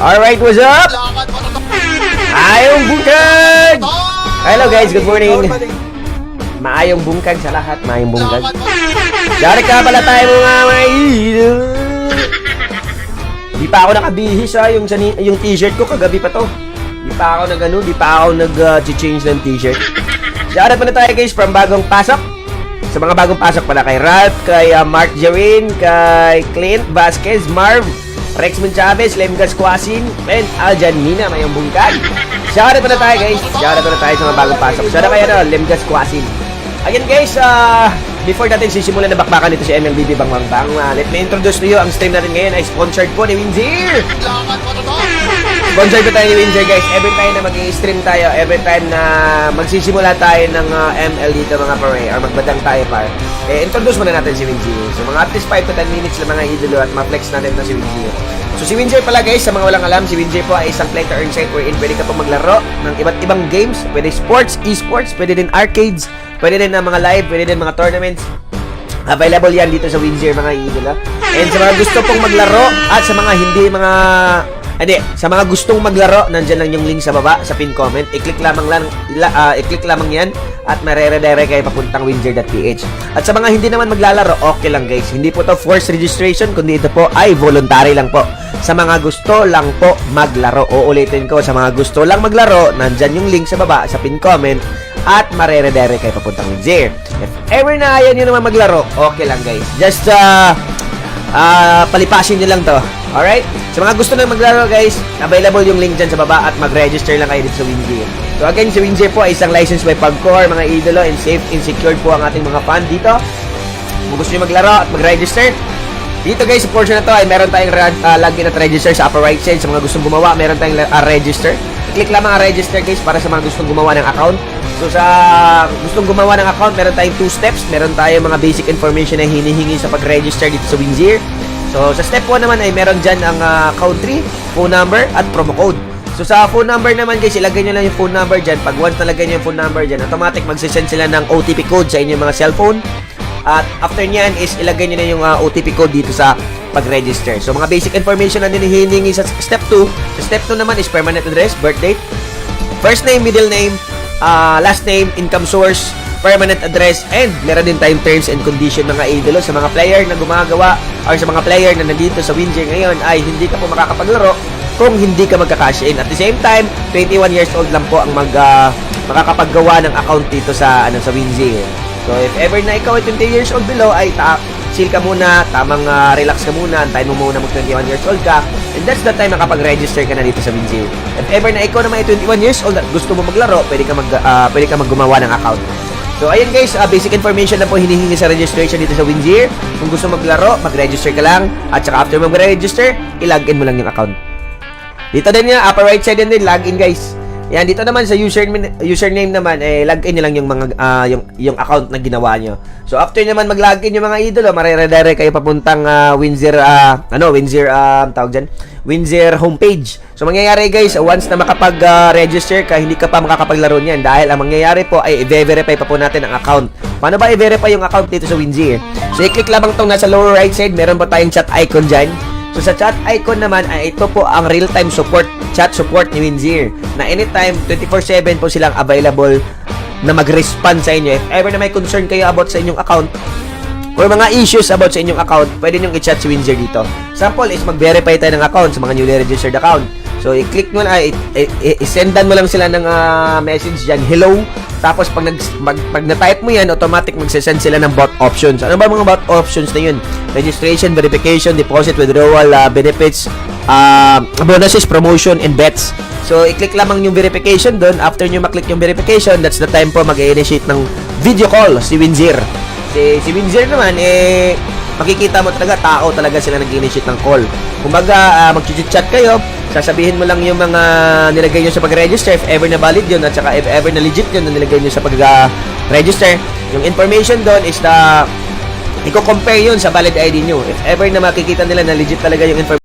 Alright, what's up? Ayong bungkag! Hello guys, good morning. Maayong bungkag sa lahat, maayong bungkag. Dari ka pala tayo mga idol. Di pa ako nakabihis ha, yung t-shirt ko kagabi pa to. Di pa ako nag-change ng t-shirt. Dari pa na tayo guys from bagong pasok. Sa mga bagong pasok pala kay Ralph, kay Mark Jarin, kay Clint Vasquez, Marv, Rexman Chavez, Lemgas Kwasin, and Aljan Mina, mayong bungkag. Shoutout pa na tayo guys. Shoutout pa na tayo sa mga bagong pasok. Shoutout kayo na, Lemgas Kwasin. Again guys, before natin sisimulan na bakbakan nito si MLBB Bang Bang Bang, let me introduce to you ang stream natin ngayon ay sponsored po ni Winzir. Sponsored po tayo ni Winzir guys. Every time na mag-i-stream tayo, every time na magsisimula tayo ng ML dito mga pare, or magbadang tayo par, introduce muna natin si Winzir. So mga at least 5 to 10 minutes lang mga idolo at ma-flex natin na si Winzir. So si Winzir pala guys, sa mga walang alam, si Winzir po ay isang play to earn site wherein pwede ka po maglaro ng iba't ibang games. Pwede sports, esports, pwede din arcades, pwede din na mga live, pwede din mga tournaments. Available yan dito sa Winzir mga idolo. And sa mga gusto pong maglaro at sa mga sa mga gustong maglaro, nandyan lang yung link sa baba sa pin comment. I-click lamang yan at marere-dire kayo papuntang winzir.ph. At sa mga hindi naman maglalaro, okay lang guys. Hindi po to forced registration, kundi ito po ay voluntary lang po. Sa mga gusto lang po maglaro. Uulitin ko, sa mga gusto lang maglaro, nandyan yung link sa baba sa pin comment at marere-dire kayo papuntang Winzir. If ever na ayaw nyo naman maglaro, okay lang guys. Just palipasin nyo lang to. Alright? Sa mga gusto na maglaro guys, available yung link dyan sa baba at mag-register lang kayo dito sa Winzir. So again, si Winzir po ay isang license by Pagcor, mga idolo, and safe and secured po ang ating mga fan dito. Kung gusto nyo maglaro at mag-register, dito guys, sa portion na to ay meron tayong login at register sa upper right side. Sa mga gustong gumawa, meron tayong register. I-click lamang ang register guys para sa mga gustong gumawa ng account. So sa gustong gumawa ng account, meron tayong 2 steps. Meron tayong mga basic information na hinihingi sa pag-register dito sa Winzir. So sa step 1 naman ay meron dyan ang country, phone number, at promo code. So sa phone number naman guys, ilagay nyo lang yung phone number dyan. Pag once nalagay nyo yung phone number dyan, automatic magsisend sila ng OTP code sa inyong mga cellphone. At after nyan is ilagay nyo na yung OTP code dito sa pag-register. So mga basic information na hinihingi sa step 2. Sa step 2 naman is permanent address, birth date, first name, middle name, last name, income source, permanent address, and meron din tayong terms and condition mga idolo. Sa mga player na gumagawa or sa mga player na nandito sa Winzir ngayon ay hindi ka po makakapaglaro kung hindi ka magka-cash in. At the same time, 21 years old lang po ang makakapaggawa ng account dito sa Winzir. So if ever na ikaw ay 20 years old below, ay chill ka muna, tamang relax ka muna, antayin mo muna mag 21 years old ka, and that's the time makapag-register ka na dito sa Winzir. If ever na ikaw naman ay 21 years old at gusto mo maglaro, pwede ka maggumawa ng account. So ayun guys, basic information na po hinihingi sa registration dito sa Winzir. Kung gusto maglaro, mag-register ka lang, at saka after mag-register, i-login mo lang yung account. Dito din yung upper right side din, login guys. Yan, dito naman sa username naman, login nyo lang yung mga yung account na ginawa nyo. So after naman mag-login yung mga idolo, marere-dire kayo papuntang Winzir Winzir homepage. So mangyayari guys, once na makapag-register ka, hindi ka pa makakapaglaro niyan dahil ang mangyayari po ay i-verify pa po natin ang account. Paano ba i-verify yung account dito sa Winzir? So i-click lamang tong nasa lower right side, meron pa tayong chat icon dyan. So sa chat icon naman ay ito po ang real-time chat support ni Winzir na anytime 24/7 po silang available na mag-respond sa inyo. If ever na may concern kayo about sa inyong account or mga issues about sa inyong account, pwede nyo i-chat si Winzir dito. Sample is mag-verify tayo ng account sa mga newly registered account. So i-click mo na, i-sendan mo lang sila ng message dyan, hello. Tapos pag na-type mo yan, automatic magsasend sila ng bot options. Ano ba mga bot options na yun? Registration, verification, deposit, withdrawal, benefits, bonuses, promotion, and bets. So i-click lamang yung verification doon. After nyo maklik yung verification, that's the time po mag-initiate ng video call si Winzir. Si Winzir naman, makikita mo talaga, tao talaga sila nag-initiate ng call. Kumbaga, mag-chat kayo, sasabihin mo lang yung mga nilagay nyo sa pag-register, if ever na valid yun, at saka if ever na legit yun na nilagay nyo sa pag-register. Yung information doon is na i-compare yun sa valid ID nyo. If ever na makikita nila na legit talaga yung information,